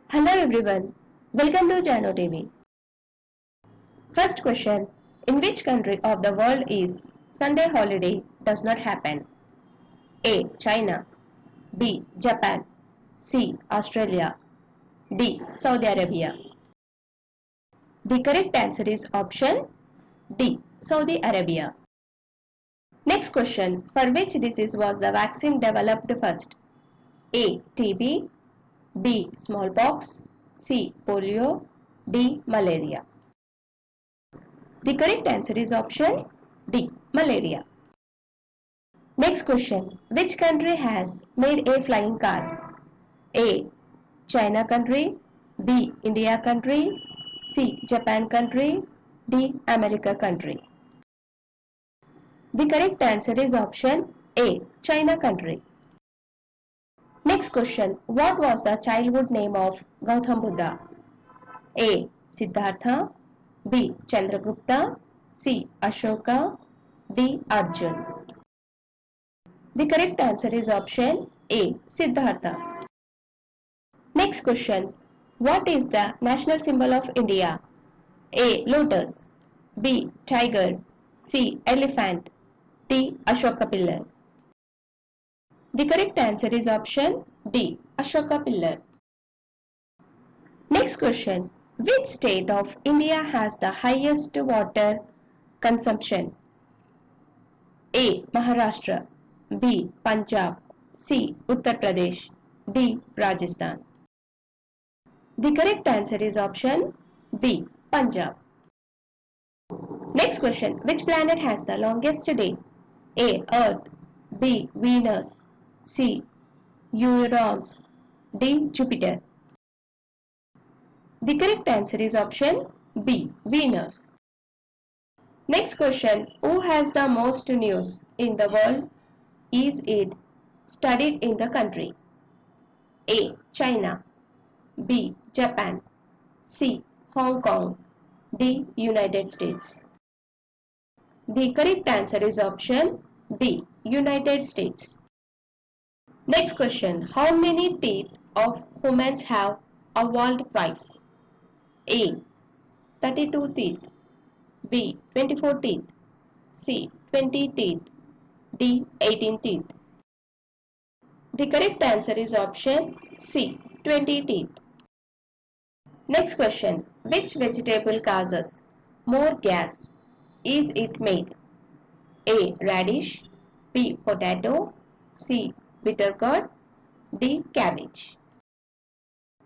Hello everyone, welcome to Jano TV. First question, in which country of the world is Sunday holiday does not happen? A. China, B. Japan, C. Australia, D. Saudi Arabia. The correct answer is option D. Saudi Arabia. Next question, for which disease was the vaccine developed first? A. TB, B. Smallpox, C. Polio, D. Malaria. The correct answer is option D. Malaria. Next question. Which country has made a flying car? A. China country, B. India country, C. Japan country, D. America country. The correct answer is option A. China country. Next question. What was the childhood name of Gautam Buddha? A. Siddhartha, B. Chandragupta, C. Ashoka, D. Arjun. The correct answer is option A. Siddhartha. Next question. What is the national symbol of India? A. Lotus, B. Tiger, C. Elephant, D. Ashoka pillar. The correct answer is option D. Ashoka pillar. Next question. Which state of India has the highest water consumption? A. Maharashtra, B. Punjab, C. Uttar Pradesh, D. Rajasthan. The correct answer is option B. Punjab. Next question. Which planet has the longest day? A. Earth, B. Venus, C. Uranus, D. Jupiter. The correct answer is option B. Venus. Next question. Who has the most news in the world? Is it studied in the country? A. China, B. Japan, C. Hong Kong, D. United States. The correct answer is option D. United States. Next question. How many teeth of humans have a world price? A. 32 teeth, B. 24 teeth, C. 20 teeth, D. 18 teeth. The correct answer is option C. 20 teeth. Next question. Which vegetable causes more gas? Is it made? A. Radish, B. Potato, C. Bitter gourd, D. Cabbage.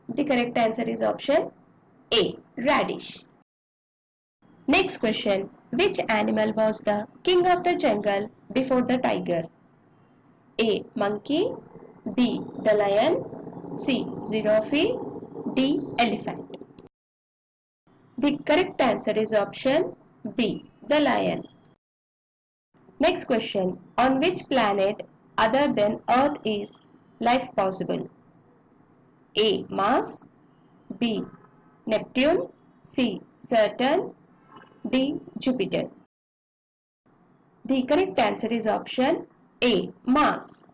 The correct answer is option A. Radish. Next question. Which animal was the king of the jungle before the tiger? A. Monkey, B. The lion, C. Giraffe, D. Elephant. The correct answer is option B. The lion. Next question. On which planet other than Earth is life possible? A. Mars, B. Neptune, C. Saturn, D. Jupiter. The correct answer is option A. Mars.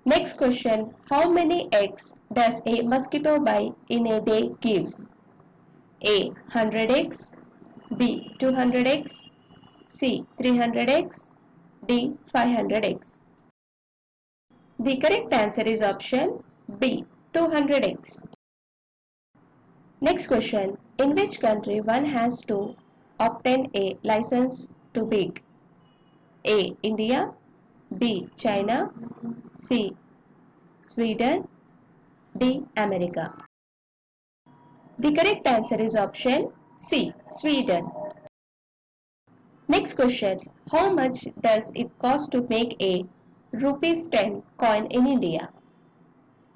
Next question. How many eggs does a mosquito bite in a day gives? A. 100 eggs, B. 200 eggs, C. 300 eggs, D. 500 eggs. The correct answer is option B. 200 eggs. Next question. In which country one has to obtain a license to bake? A. India, B. China, C. Sweden, D. America. The correct answer is option C. Sweden. Next question. How much does it cost to make a rupees 10 coin in India?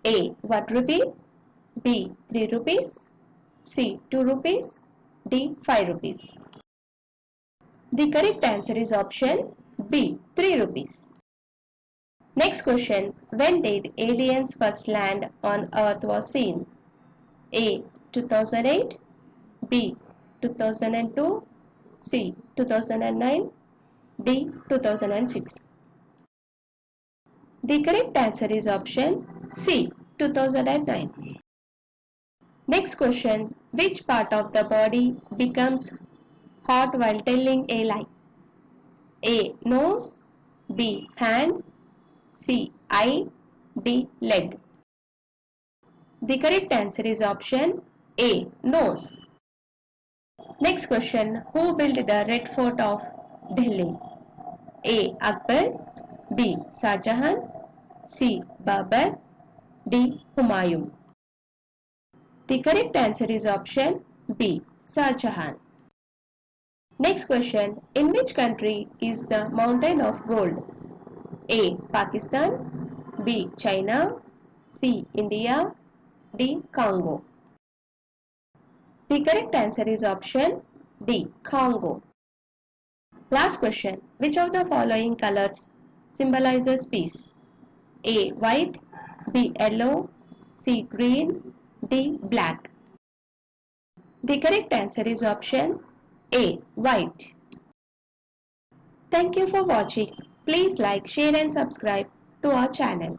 A. 1 rupee, B. 3 rupees, C. 2 rupees, D. 5 rupees. The correct answer is option B. 3 rupees. Next question. When did aliens first land on Earth was seen? A. 2008, B. 2002, C. 2009, D. 2006. The correct answer is option C. 2009. Next question. Which part of the body becomes hot while telling a lie? A. Nose. B. Hand. C. Eye. D. Leg. The correct answer is option A. Nose. Next question. Who built the Red Fort of Delhi? A. Akbar. B. Shah Jahan. C. Babur. D. Humayun. The correct answer is option B. Shah Jahan. Next question. In which country is the Mountain of Gold? A. Pakistan. B. China. C. India. D. Congo. The correct answer is option D. Congo. Last question. Which of the following colors symbolizes peace? A. White. B. Yellow. C. Green. D. Black. The correct answer is option A. White. Thank you for watching. Please like, share and subscribe to our channel.